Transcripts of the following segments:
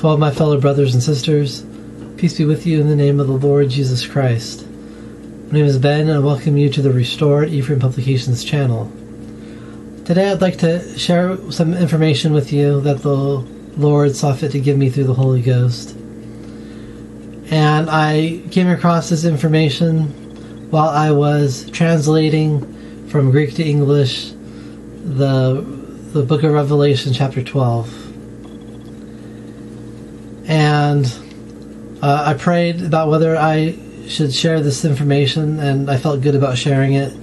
To all my fellow brothers and sisters, peace be with you in the name of the Lord Jesus Christ. My name is Ben, and I welcome you to the Restored Ephraim Publications channel. Today I'd like to share some information with you that the Lord saw fit to give me through the Holy Ghost. And I came across this information while I was translating from Greek to English the Book of Revelation, chapter 12. And I prayed about whether I should share this information, and I felt good about sharing it.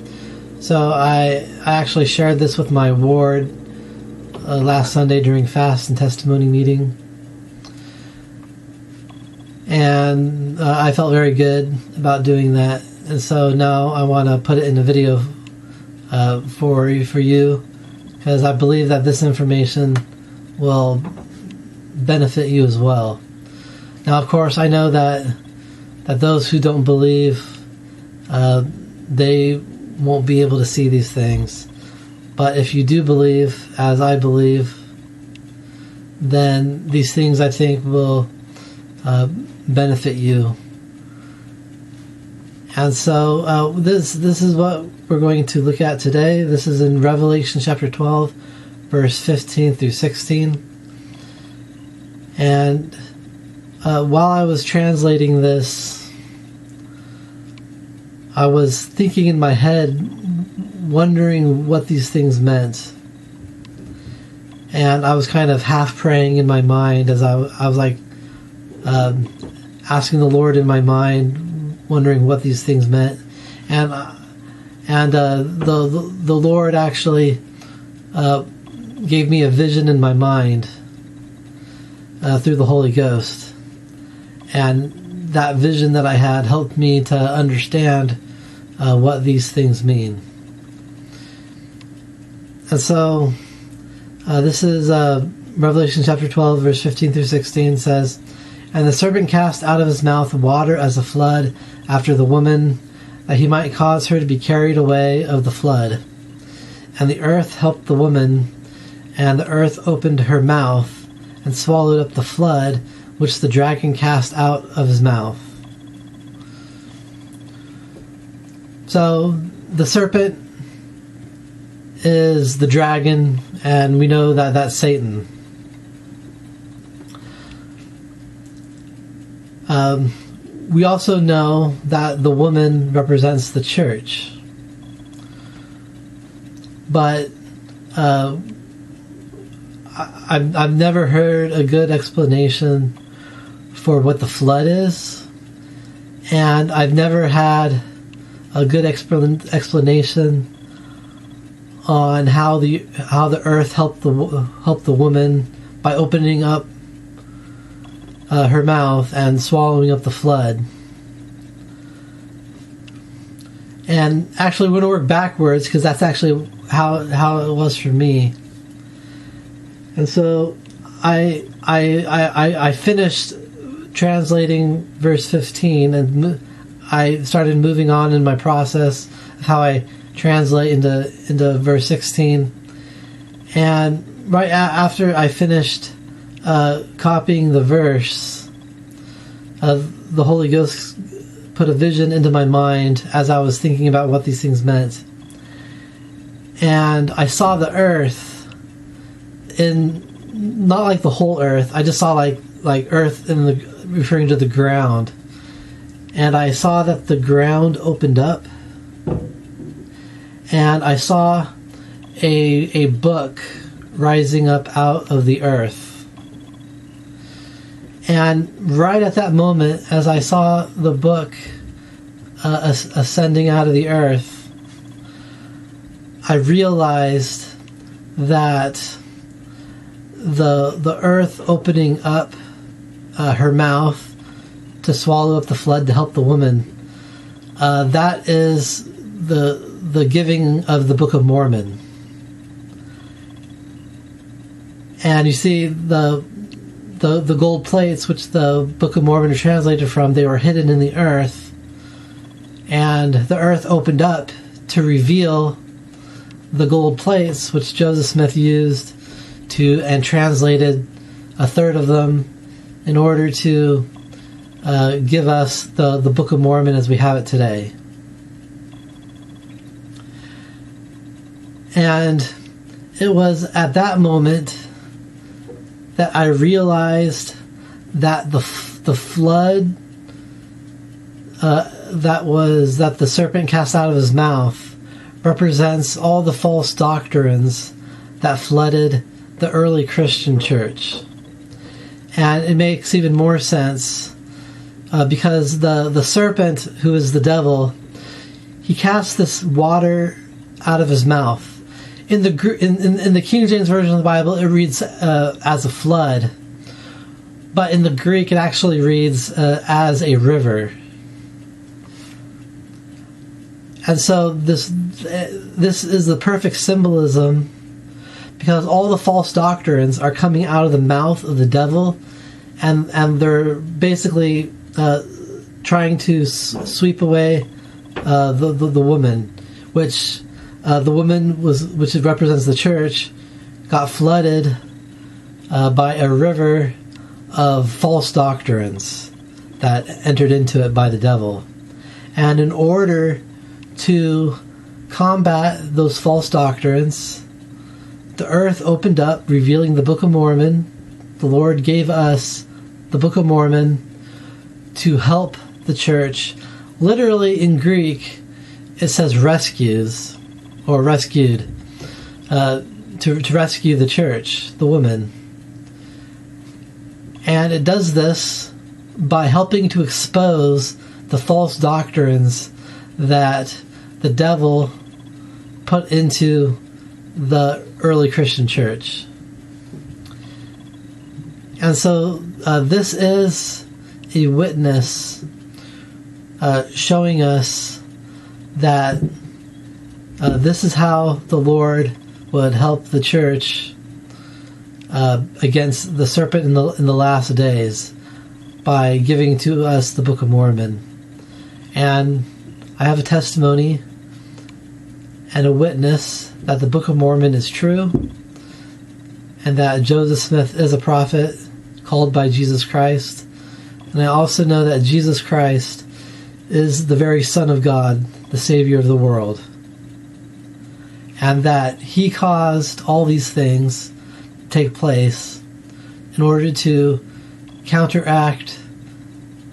So I actually shared this with my ward last Sunday during fast and testimony meeting. And I felt very good about doing that. And so now I want to put it in a video for you, because I believe that this information will benefit you as well. Now, of course, I know that those who don't believe, they won't be able to see these things. But if you do believe, as I believe, then these things, I think, will benefit you. And so this is what we're going to look at today. This is in Revelation chapter 12, verse 15 through 16. And while I was translating this, I was thinking in my head, wondering what these things meant. And I was kind of half praying in my mind as I was like asking the Lord in my mind, wondering what these things meant. And the Lord actually gave me a vision in my mind through the Holy Ghost. And that vision that I had helped me to understand what these things mean. And so this is Revelation chapter 12, verse 15 through 16 says, "And the serpent cast out of his mouth water as a flood after the woman, that he might cause her to be carried away of the flood. And the earth helped the woman, and the earth opened her mouth and swallowed up the flood which the dragon cast out of his mouth." So the serpent is the dragon, and we know that that's Satan. We also know that the woman represents the church. But I've never heard a good explanation for what the flood is, and I've never had a good explanation on how the earth helped the woman by opening up her mouth and swallowing up the flood. And actually, we're going to work backwards, because that's actually how it was for me. And so I finished translating verse 15, and I started moving on in my process of how I translate into verse 16. And right after I finished copying the verse, the Holy Ghost put a vision into my mind as I was thinking about what these things meant. And I saw the earth not like the whole earth. I just saw like earth referring to the ground. And I saw that the ground opened up. And I saw a book rising up out of the earth. And right at that moment, as I saw the book ascending out of the earth, I realized that the earth opening up her mouth to swallow up the flood to help the woman, that is the giving of the Book of Mormon. And you see the gold plates, which the Book of Mormon are translated from, they were hidden in the earth, and the earth opened up to reveal the gold plates, which Joseph Smith used and translated a third of them in order to give us the Book of Mormon as we have it today. And it was at that moment that I realized that the flood that the serpent cast out of his mouth represents all the false doctrines that flooded the early Christian church. And it makes even more sense because the serpent, who is the devil, he cast this water out of his mouth. In the King James Version of the Bible, it reads as a flood, but in the Greek, it actually reads as a river. And so this is the perfect symbolism, because all the false doctrines are coming out of the mouth of the devil, and they're basically trying to sweep away the woman, which the woman which represents the church, got flooded by a river of false doctrines that entered into it by the devil. And in order to combat those false doctrines, the earth opened up, revealing the Book of Mormon. The Lord gave us the Book of Mormon to help the church. Literally in Greek, it says rescues, or rescued, to rescue the church, the woman. And it does this by helping to expose the false doctrines that the devil put into the early Christian church. And so this is a witness showing us that this is how the Lord would help the church against the serpent in the last days, by giving to us the Book of Mormon. And I have a testimony and a witness that the Book of Mormon is true, and that Joseph Smith is a prophet called by Jesus Christ. And I also know that Jesus Christ is the very Son of God, the Savior of the world, and that he caused all these things to take place in order to counteract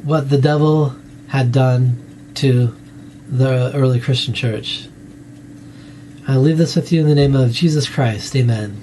what the devil had done to the early Christian church. I leave this with you in the name of Jesus Christ. Amen.